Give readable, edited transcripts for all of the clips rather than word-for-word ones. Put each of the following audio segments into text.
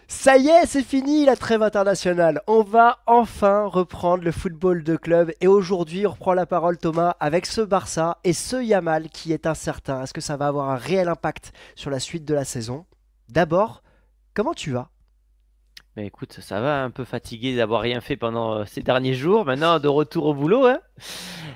Ça y est, c'est fini la trêve internationale. On va enfin reprendre le football de club. Et aujourd'hui, on reprend la parole, Thomas, avec ce Barça et ce Yamal qui est incertain. Est-ce que ça va avoir un réel impact sur la suite de la saison? D'abord, comment tu vas? Mais écoute, ça va, un peu fatigué d'avoir rien fait pendant ces derniers jours. Maintenant, de retour au boulot, hein.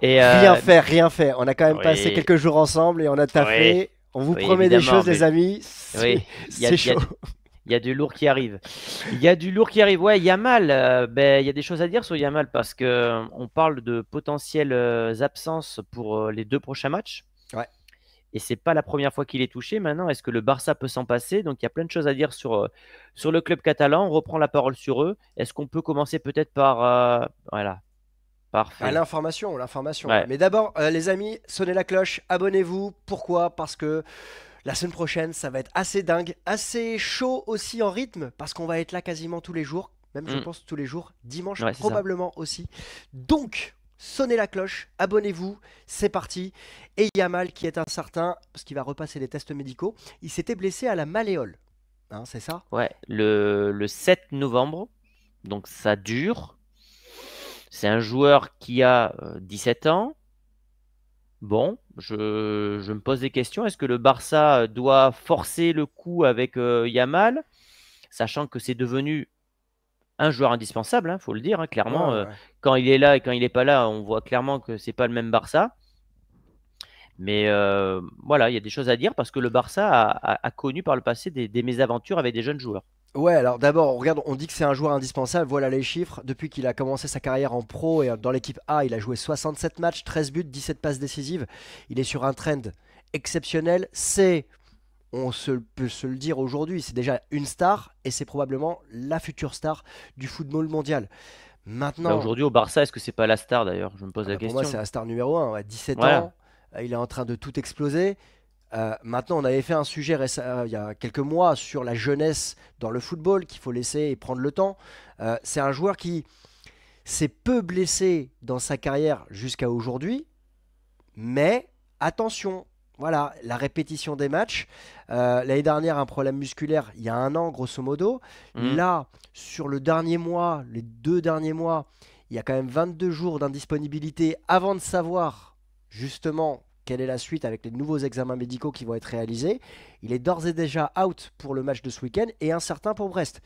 Et Rien fait, rien fait. On a quand même passé oui, quelques jours ensemble et on a oui, taffé. On vous oui, promet des évidemment, choses, les mais amis. oui, il y a, C'est il y a chaud. du, il y a du lourd qui arrive. Il y a du lourd qui arrive. Ouais, Yamal, il y a des choses à dire sur Yamal parce que on parle de potentielles absences pour les deux prochains matchs. Ouais. Et c'est pas la première fois qu'il est touché. Maintenant, est-ce que le Barça peut s'en passer? Donc, il y a plein de choses à dire sur le club catalan. On reprend la parole sur eux. Est-ce qu'on peut commencer peut-être par... voilà, Ah, parfait. l'information, l'information. Ouais. Mais d'abord, les amis, sonnez la cloche, abonnez-vous. Pourquoi? Parce que la semaine prochaine, ça va être assez dingue, assez chaud aussi en rythme, parce qu'on va être là quasiment tous les jours, même je Mm. pense tous les jours, dimanche Ouais, c'est ça. probablement aussi. Donc, sonnez la cloche, abonnez-vous, c'est parti. Et Yamal qui est incertain, parce qu'il va repasser les tests médicaux, il s'était blessé à la malléole, hein, c'est ça? Ouais, le 7 novembre, donc ça dure. C'est un joueur qui a 17 ans. Bon, je me pose des questions. Est-ce que le Barça doit forcer le coup avec Yamal, sachant que c'est devenu un joueur indispensable, il faut le dire, hein, Ouais, clairement. ouais. Quand il est là et quand il n'est pas là, on voit clairement que c'est pas le même Barça. Mais voilà, il y a des choses à dire parce que le Barça a connu par le passé des mésaventures avec des jeunes joueurs. Ouais, alors d'abord, regarde, on dit que c'est un joueur indispensable. Voilà les chiffres. Depuis qu'il a commencé sa carrière en pro et dans l'équipe A, il a joué 67 matchs, 13 buts, 17 passes décisives. Il est sur un trend exceptionnel. Peut se le dire aujourd'hui, c'est déjà une star et c'est probablement la future star du football mondial. Bah, Maintenant, aujourd'hui, au Barça, est-ce que c'est pas la star d'ailleurs? Je me pose ah la bah pour moi, c'est question. la star numéro un. Ouais, 17 Voilà. ans, il est en train de tout exploser. Maintenant, on avait fait un sujet il y a quelques mois sur la jeunesse dans le football, qu'il faut laisser et prendre le temps. C'est un joueur qui s'est peu blessé dans sa carrière jusqu'à aujourd'hui, mais attention, voilà, la répétition des matchs. L'année dernière, un problème musculaire, il y a un an, grosso modo. Hmm. Là, sur le dernier mois, les 2 derniers mois, il y a quand même 22 jours d'indisponibilité avant de savoir justement quelle est la suite avec les nouveaux examens médicaux qui vont être réalisés. Il est d'ores et déjà out pour le match de ce week-end et incertain pour Brest.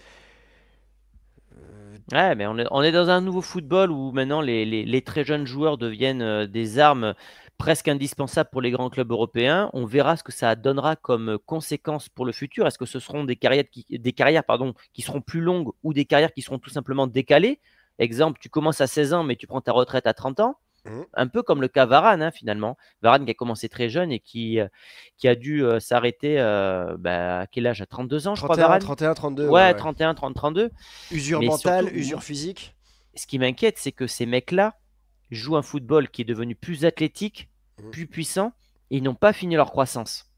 Ouais, mais on est dans un nouveau football où maintenant les très jeunes joueurs deviennent des armes presque indispensables pour les grands clubs européens. On verra ce que ça donnera comme conséquence pour le futur. Est-ce que ce seront des carrières, pardon, qui seront plus longues ou des carrières qui seront tout simplement décalées? Exemple, tu commences à 16 ans, mais tu prends ta retraite à 30 ans. Mhm. Un peu comme le cas Varane, hein, finalement. Varane qui a commencé très jeune et qui a dû s'arrêter à quel âge? À 32 ans, je crois, 31, Varane. 31, 32, ouais, Ouais, ouais. 31, 30, 32. Usure Mais mentale, surtout, usure physique. ce qui m'inquiète, c'est que ces mecs-là jouent un football qui est devenu plus athlétique, Mhm. plus puissant, et ils n'ont pas fini leur croissance.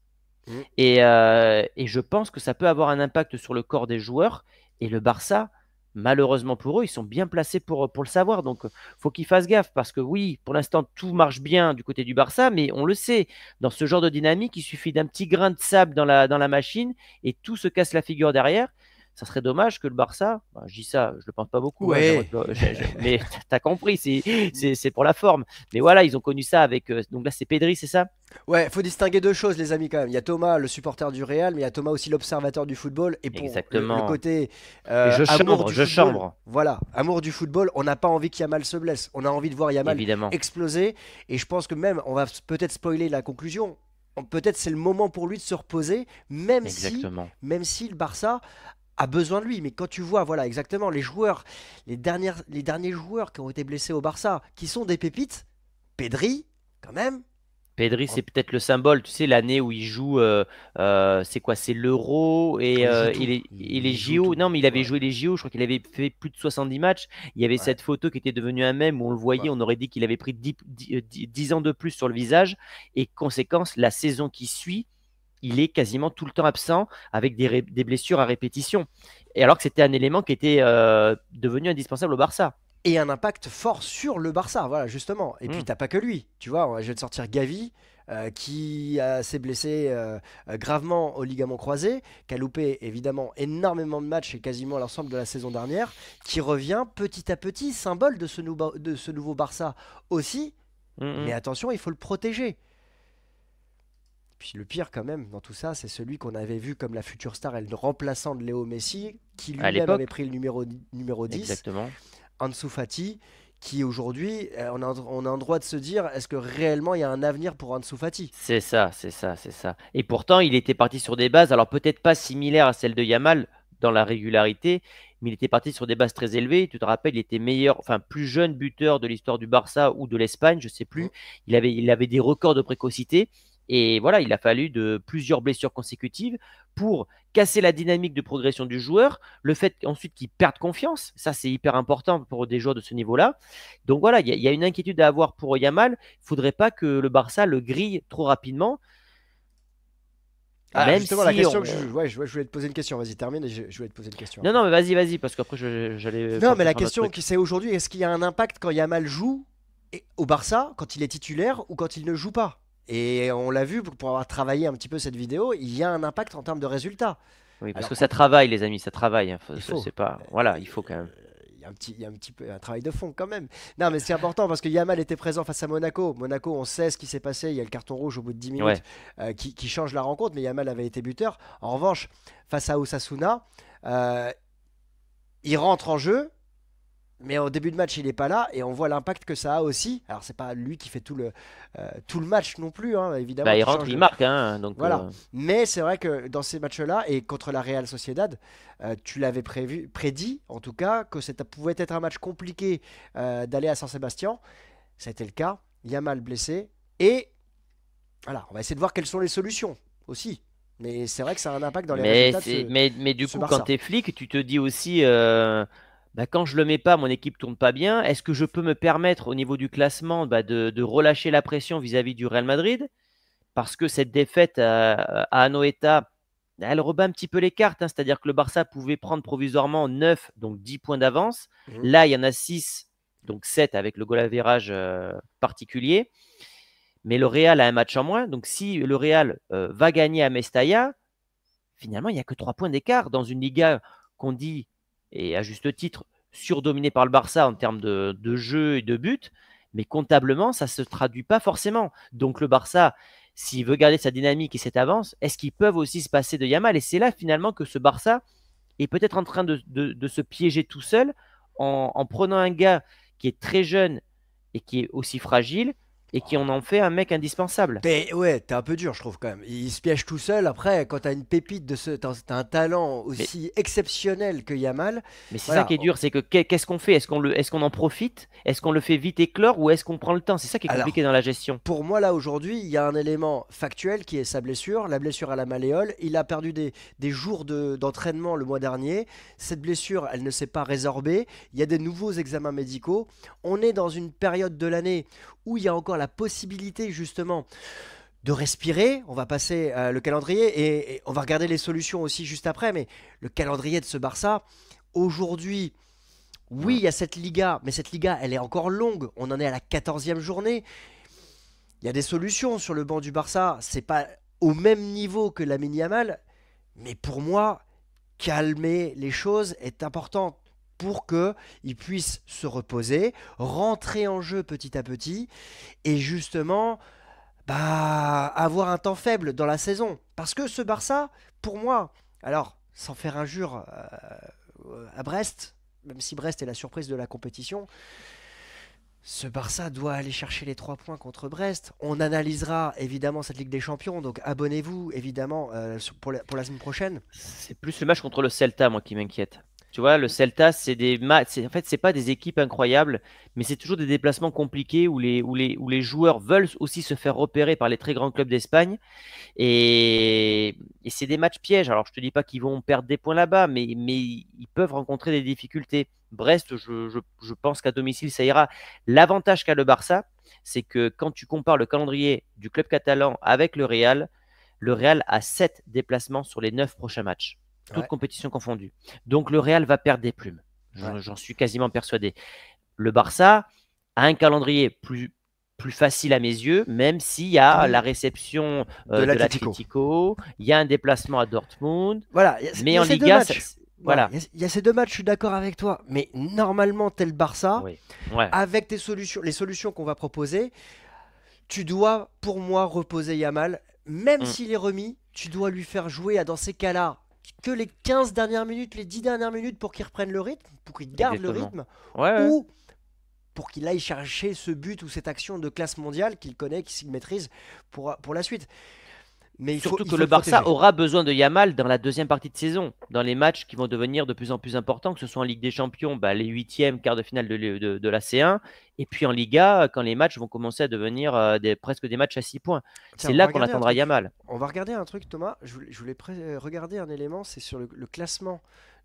Mhm. Et je pense que ça peut avoir un impact sur le corps des joueurs. Et le Barça, malheureusement pour eux, ils sont bien placés pour le savoir. Donc, faut qu'ils fassent gaffe. Parce que oui, pour l'instant, tout marche bien du côté du Barça, mais on le sait, dans ce genre de dynamique, il suffit d'un petit grain de sable dans la machine et tout se casse la figure derrière. Ça serait dommage que le Barça, bah, je dis ça, je ne le pense pas beaucoup, hein, Ouais. mais tu as compris, c'est pour la forme. Mais voilà, ils ont connu ça avec. Donc là, c'est Pedri, c'est ça? Ouais, faut distinguer deux choses, les amis, quand même. Il y a Thomas, le supporter du Real, mais il y a Thomas aussi, l'observateur du football. Et pour le Exactement. côté Et je amour chambre, du je football, chambre. voilà, amour du football, on n'a pas envie qu'Yamal se blesse. On a envie de voir Yamal Évidemment, exploser. Et je pense que même, on va peut-être spoiler la conclusion. Peut-être c'est le moment pour lui de se reposer, exactement. même si le Barça a besoin de lui. Mais quand tu vois, voilà, exactement, les joueurs, les derniers joueurs qui ont été blessés au Barça, qui sont des pépites, Pedri, quand même. Pedri, c'est peut-être le symbole, tu sais, l'année où il joue, c'est quoi? C'est l'Euro et, Il joue euh, et tout. les, et les Il joue JO. tout. Non, mais il avait Ouais. joué les JO, je crois qu'il avait fait plus de 70 matchs. Il y avait Ouais. cette photo qui était devenue un mème où on le voyait, Ouais. on aurait dit qu'il avait pris 10 ans de plus sur le visage. Et conséquence, la saison qui suit, il est quasiment tout le temps absent avec des blessures à répétition. Et alors que c'était un élément qui était devenu indispensable au Barça. et un impact fort sur le Barça, voilà, justement. Et puis, Hmm. t'as pas que lui, tu vois. Je vais te sortir Gavi, qui s'est blessé gravement au ligament croisé, qui a loupé évidemment énormément de matchs et quasiment l'ensemble de la saison dernière, qui revient petit à petit, symbole de ce nouveau Barça aussi. Hmm, Mais hmm. attention, il faut le protéger. Puis le pire quand même dans tout ça, c'est celui qu'on avait vu comme la future star et le remplaçant de Léo Messi, qui À lui-même avait l'époque, pris le numéro 10, exactement. Ansu Fati, qui aujourd'hui, on a un droit de se dire, est-ce que réellement il y a un avenir pour Ansu Fati? C'est ça, c'est ça, c'est ça. Et pourtant, il était parti sur des bases, alors peut-être pas similaires à celles de Yamal dans la régularité, mais il était parti sur des bases très élevées. Tu te rappelles, il était meilleur, enfin plus jeune buteur de l'histoire du Barça ou de l'Espagne, je sais Mm. plus. Il avait des records de précocité. Et voilà, il a fallu de plusieurs blessures consécutives pour casser la dynamique de progression du joueur. Le fait ensuite qu'il perde confiance, ça c'est hyper important pour des joueurs de ce niveau-là. Donc voilà, il y a une inquiétude à avoir pour Yamal. Il ne faudrait pas que le Barça le grille trop rapidement, Ah, même justement, la si question que on... je voulais te poser une question. Vas-y, termine et je voulais te poser une question Non, non, après. mais vas-y, parce qu'après j'allais Non, mais partir la sur un autre question truc. c'est aujourd'hui, est-ce qu'il y a un impact quand Yamal joue au Barça, quand il est titulaire ou quand il ne joue pas? Et on l'a vu pour avoir travaillé un petit peu cette vidéo, il y a un impact en termes de résultats. Oui, parce que Alors, ça travaille, les amis, ça travaille, hein. il faut. C'est pas... Voilà, il faut quand même. Il y a un petit peu un travail de fond quand même. Non, mais c'est important parce que Yamal était présent face à Monaco. Monaco, on sait ce qui s'est passé. Il y a le carton rouge au bout de 10 minutes Ouais. qui change la rencontre, mais Yamal avait été buteur. En revanche, face à Osasuna, euh, il rentre en jeu. Mais au début de match, il n'est pas là et on voit l'impact que ça a aussi. Alors, c'est pas lui qui fait tout le match non plus, hein, évidemment, Bah, il qui rentre, change il le, marque, hein, donc... voilà. Mais c'est vrai que dans ces matchs-là, et contre la Real Sociedad, tu l'avais prédit, en tout cas, que ça pouvait être un match compliqué d'aller à San Sébastien. Ça a été le cas. Yamal blessé. Et voilà, on va essayer de voir quelles sont les solutions aussi. Mais c'est vrai que ça a un impact dans les Mais, résultats mais de du ce coup, quand Barça. tu es flic, tu te dis aussi, bah, quand je le mets pas, mon équipe tourne pas bien. Est-ce que je peux me permettre, au niveau du classement, bah, de relâcher la pression vis-à-vis du Real Madrid? Parce que cette défaite à Anoeta, elle rebat un petit peu les cartes, hein. C'est-à-dire que le Barça pouvait prendre provisoirement 9, donc 10 points d'avance. Mhm. Là, il y en a 6, donc 7 avec le goal average particulier. Mais le Real a un match en moins. Donc si le Real va gagner à Mestalla, finalement, il n'y a que 3 points d'écart dans une Liga qu'on dit, et à juste titre, surdominée par le Barça en termes de jeu et de but. Mais comptablement, ça ne se traduit pas forcément. Donc le Barça, s'il veut garder sa dynamique et cette avance, est-ce qu'ils peuvent aussi se passer de Yamal? Et c'est là finalement que ce Barça est peut-être en train de se piéger tout seul en prenant un gars qui est très jeune et qui est aussi fragile et qui en fait un mec indispensable. Ouais, t'es un peu dur, je trouve quand même. Il se piège tout seul. Après, quand t'as une pépite t'as un talent Mais aussi exceptionnel que Yamal, Mais c'est ça qui voilà. est dur, c'est que qu'est-ce qu'on fait? Est-ce qu'on en profite? Est-ce qu'on le fait vite éclore ou est-ce qu'on prend le temps? C'est ça qui est compliqué Alors, dans la gestion. pour moi, là, aujourd'hui, il y a un élément factuel qui est sa blessure, la blessure à la malléole. Il a perdu des jours d'entraînement le mois dernier. Cette blessure, elle ne s'est pas résorbée. Il y a des nouveaux examens médicaux. On est dans une période de l'année où il y a encore la possibilité, justement, de respirer. On va passer le calendrier et on va regarder les solutions aussi juste après. Mais le calendrier de ce Barça, aujourd'hui, oui, Mm. il y a cette Liga, mais cette Liga, elle est encore longue. On en est à la 14e journée. Il y a des solutions sur le banc du Barça. C'est pas au même niveau que Lamine Yamal, mais pour moi, calmer les choses est important pour que il puisse se reposer, rentrer en jeu petit à petit et justement avoir un temps faible dans la saison. Parce que ce Barça, pour moi, alors sans faire injure à Brest, même si Brest est la surprise de la compétition, ce Barça doit aller chercher les 3 points contre Brest. On analysera évidemment cette Ligue des Champions, donc abonnez-vous évidemment pour la semaine prochaine. C'est plus le match contre le Celta, moi, qui m'inquiète. Tu vois, le Celta, c'est des matchs. En fait, c'est pas des équipes incroyables, mais c'est toujours des déplacements compliqués où les joueurs veulent aussi se faire repérer par les très grands clubs d'Espagne. Et c'est des matchs pièges. Alors, je te dis pas qu'ils vont perdre des points là-bas, mais ils peuvent rencontrer des difficultés. Brest, je pense qu'à domicile, ça ira. L'avantage qu'a le Barça, c'est que quand tu compares le calendrier du club catalan avec le Real a 7 déplacements sur les 9 prochains matchs, toutes Ouais, compétitions confondues. Donc, le Real va perdre des plumes. ouais. J'en suis quasiment persuadé. Le Barça a un calendrier plus facile à mes yeux, même s'il y a la réception de de l'Atlético. l'Atlético, il y a un déplacement à Dortmund, Voilà, mais y a en ces deux Liga, matchs. Voilà, voilà. il y a ces deux matchs, je suis d'accord avec toi. Mais normalement, tel Barça, Oui. Ouais. avec tes solutions, les solutions qu'on va proposer, tu dois, pour moi, reposer Yamal. Même Mm. s'il est remis, tu dois lui faire jouer dans ces cas-là que les 15 dernières minutes, les 10 dernières minutes pour qu'il reprenne le rythme, pour qu'il garde le Exactement. rythme, Ouais, ouais. ou pour qu'il aille chercher ce but ou cette action de classe mondiale qu'il connaît, qu'il maîtrise pour la suite. Mais Surtout il que faut le le Barça protéger. aura besoin de Yamal dans la deuxième partie de saison, dans les matchs qui vont devenir de plus en plus importants, que ce soit en Ligue des Champions, les huitièmes, quarts de finale de la C1, et puis en Liga, quand les matchs vont commencer à devenir presque des matchs à 6 points. Tiens, C'est on va là qu'on regarder un attendra truc. Yamal. On va regarder un truc, Thomas. Je voulais regarder un élément, c'est sur le classement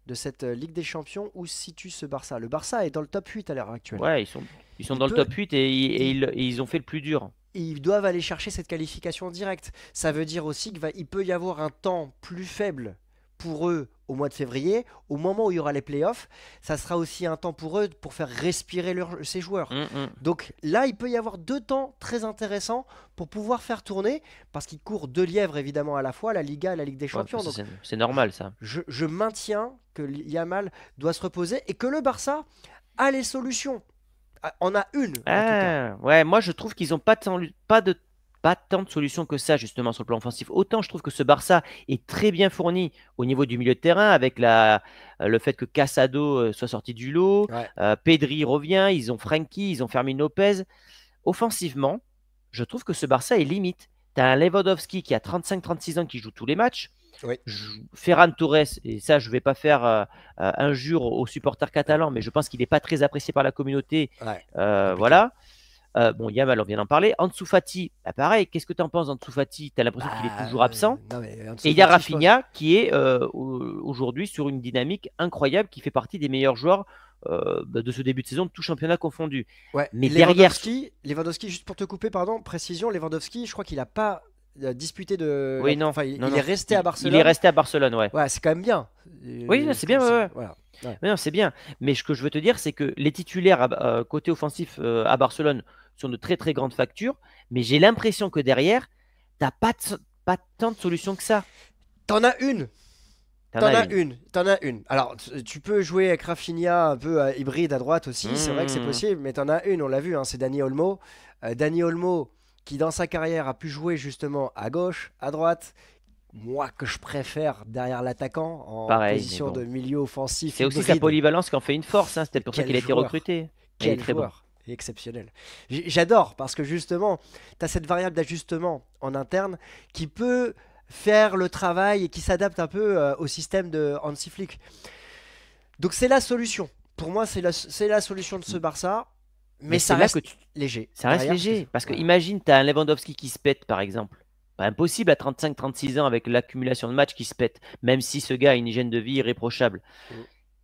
de cette Ligue des Champions où se situe ce Barça. Le Barça est dans le top 8 à l'heure actuelle. Ouais, ils sont Il dans le peut, top 8 et il- ils ont fait le plus dur. Ils doivent aller chercher cette qualification directe. Ça veut dire aussi qu'il peut y avoir un temps plus faible pour eux au mois de février, au moment où il y aura les playoffs. Ça sera aussi un temps pour eux pour faire respirer ces joueurs. Mm, mm. Donc là, il peut y avoir deux temps très intéressants pour pouvoir faire tourner, parce qu'ils courent deux lièvres évidemment à la fois, la Liga et la Ligue des Ouais, Champions. ça, Donc c'est je, normal, ça. je maintiens que Yamal doit se reposer et que le Barça a les solutions. On a une en tout cas. Ah, ouais, moi je trouve qu'ils n'ont pas tant de solutions que ça justement sur le plan offensif. Autant je trouve que ce Barça est très bien fourni au niveau du milieu de terrain avec le fait que Casado soit sorti du lot, Ouais. Pedri revient, ils ont Frenkie, ils ont Fermin Lopez. Offensivement, je trouve que ce Barça est limite. Tu as un Lewandowski qui a 35-36 ans qui joue tous les matchs. Oui. Ferran Torres, et ça je ne vais pas faire injure aux supporters catalans, mais je pense qu'il n'est pas très apprécié par la communauté. Ouais. Compliqué. Voilà. Bon, Yamal, on vient d'en parler. Ansu Fati, pareil, qu'est-ce que tu en penses d'Ansu Fati? Tu as l'impression qu'il est toujours absent. Non mais Et Ansu il y a Fati, je pense. Rafinha qui est aujourd'hui sur une dynamique incroyable, qui fait partie des meilleurs joueurs de ce début de saison, de tout championnat confondu. Ouais, Mais derrière, Lewandowski, juste pour te couper, pardon, précision, Lewandowski, je crois qu'il a pas disputé de oui, non, enfin, non, il est non, resté à il est Barcelone. resté à Barcelone, ouais. Ouais, c'est quand même bien. Oui, c'est bien, ouais, ouais. Voilà. Ouais. Mais non, c'est bien. Mais ce que je veux te dire, c'est que les titulaires côté offensif à Barcelone sont de très très grandes factures, mais j'ai l'impression que derrière, t'as pas tant de solutions que ça. T'en as une. T'en as une. T'en as une. Alors, tu peux jouer avec Rafinha un peu hybride à droite aussi, c'est vrai que c'est Mmh. possible, mais t'en as une, on l'a vu, hein, c'est Dani Olmo. Dani Olmo, qui dans sa carrière a pu jouer justement à gauche, à droite. Moi, que je préfère derrière l'attaquant, en Pareil, mais position de bon. milieu offensif C'est aussi sa hybride. polyvalence qui en fait une force, hein. C'est Mais peut-être pour ça quel qu'il a été joueur! recruté. Mais il est Quel très bon. joueur! Exceptionnel. J'adore parce que justement, tu as cette variable d'ajustement en interne qui peut faire le travail et qui s'adapte un peu au système de Hansi Flick. Donc c'est la solution. Pour moi, c'est la solution de ce Barça, mais Mais ça c'est là que reste léger. ça reste Derrière, léger. Parce que voilà. imagine, tu as un Lewandowski qui se pète, par exemple. Pas impossible à 35-36 ans avec l'accumulation de matchs qui se pète, même si ce gars a une hygiène de vie irréprochable. Mm.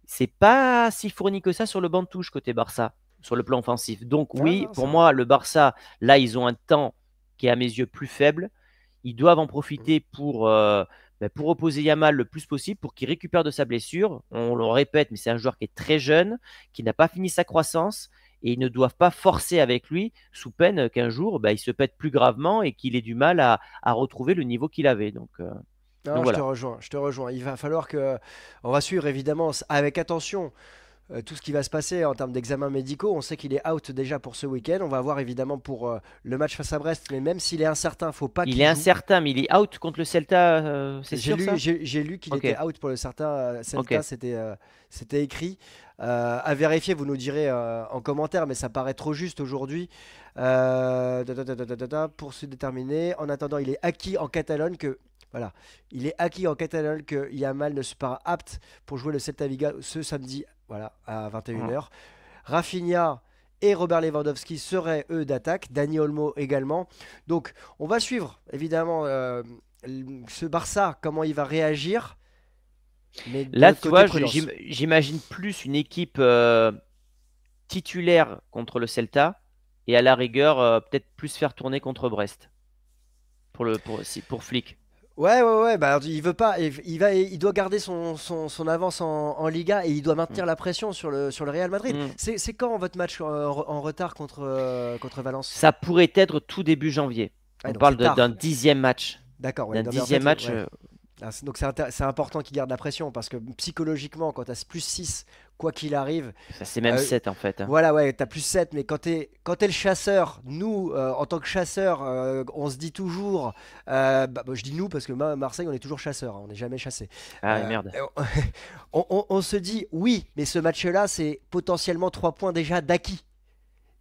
C'est pas si fourni que ça sur le banc de touche côté Barça, sur le plan offensif. Donc Non, oui, non, pour c'est vrai. moi, le Barça, là, ils ont un temps qui est à mes yeux plus faible. Ils doivent en Mm. profiter pour opposer Yamal le plus possible, pour qu'il récupère de sa blessure. On le répète, mais c'est un joueur qui est très jeune, qui n'a pas fini sa croissance, et ils ne doivent pas forcer avec lui, sous peine qu'un jour, il se pète plus gravement et qu'il ait du mal à retrouver le niveau qu'il avait. Donc Non, je te voilà. rejoins, je te rejoins. Il va falloir que. On va suivre évidemment avec attention tout ce qui va se passer en termes d'examens médicaux. On sait qu'il est out déjà pour ce week-end. On va voir évidemment pour le match face à Brest, mais même s'il est incertain, faut pas Il qu'il est joue. incertain, mais il est out contre le Celta, c'est J'ai sûr lu, ça? j'ai lu qu'il Ok, était out pour le certain ok. Celta, c'était écrit. À vérifier, vous nous direz en commentaire, mais ça paraît trop juste aujourd'hui. Pour se déterminer. En attendant, il est acquis en Catalogne que. Voilà, il est acquis en Catalogne que Yamal ne sera pas apte pour jouer le Celta Vigo ce samedi, voilà, à 21h. Rafinha et Robert Lewandowski seraient eux d'attaque, Dani Olmo également. Donc, on va suivre évidemment ce Barça, comment il va réagir. Mais de Là, notre tu côté, vois, prudence. j'imagine plus une équipe titulaire contre le Celta et à la rigueur, peut-être plus faire tourner contre Brest pour Flick. Ouais, bah, il veut pas, il doit garder son avance en Liga et il doit Mm. maintenir la pression sur le Real Madrid. Mm. C'est quand votre match en retard contre Valence? Ça pourrait être tout début janvier. Ah, On donc parle c'est d'un tard. 10e match. D'accord, ouais. D'un Non, mais en 10e fait, match, ouais. Ah, donc c'est important qu'il garde la pression parce que psychologiquement, quand tu as plus 6 quoi qu'il arrive, ça c'est même euh, 7 en fait, hein. voilà, ouais, t'as plus 7 mais quand t'es le chasseur, nous, en tant que chasseurs, on se dit toujours, bah, je dis nous parce que Marseille, on est toujours chasseurs, hein, on n'est jamais chassé. Ah merde. On se dit, oui, mais ce match-là, c'est potentiellement 3 points déjà d'acquis.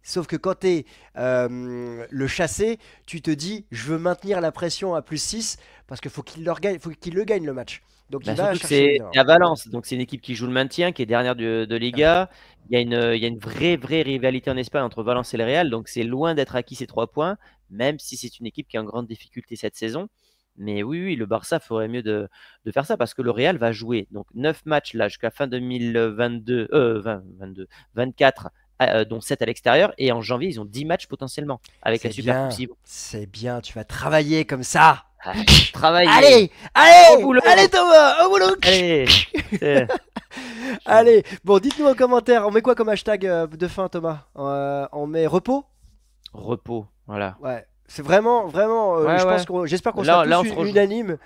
Sauf que quand t'es le chassé, tu te dis, je veux maintenir la pression à plus 6 parce qu'il faut qu'il le gagne le match. Donc il Bah, va surtout que chercher une c'est victoire. à Valence, donc c'est une équipe qui joue le maintien, qui est dernière de Liga. Il y a une vraie rivalité en Espagne entre Valence et le Real, donc c'est loin d'être acquis ces 3 points, même si c'est une équipe qui est en grande difficulté cette saison. Mais oui, le Barça ferait mieux de faire ça parce que le Real va jouer donc 9 matchs là jusqu'à fin 2022, 24, dont 7 à l'extérieur, et en janvier, ils ont 10 matchs potentiellement avec la Super Coupe. C'est bien, tu vas travailler comme ça. Travailler au Allez, boulot. allez Thomas, au boulot. Allez, c'est- Allez, bon, dites-nous en commentaire, on met quoi comme hashtag de fin, Thomas? On met repos? repos, voilà. Ouais, c'est vraiment, Ouais, ouais. j'espère qu'on Là, sera là, on tous se rejoint. unanimes.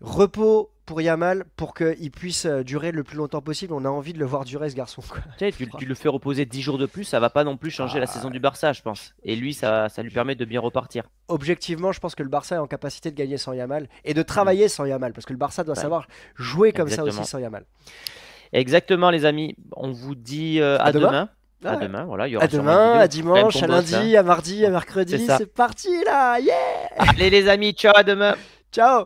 Repos pour Yamal pour qu'il puisse durer le plus longtemps possible. On a envie de le voir durer, ce garçon, quoi. Tu sais, tu le fais reposer 10 jours de plus, ça va pas non plus changer la saison Ah, du Barça, je pense. Et lui, ça lui permet de bien repartir. objectivement, je pense que le Barça est en capacité de gagner sans Yamal et de Mm. travailler sans Yamal parce que le Barça doit Ouais, savoir jouer comme ça aussi exactement. sans Yamal. Exactement, les amis. On vous dit À à demain. demain. À Ouais. demain, voilà. Il y À aura sûrement une demain, vidéo. à Tu fais quand même dimanche, ton à boss, là. lundi, à mardi, à C'est mercredi. ça. C'est parti là. Yeah. Allez, les amis, ciao, à demain. Ciao.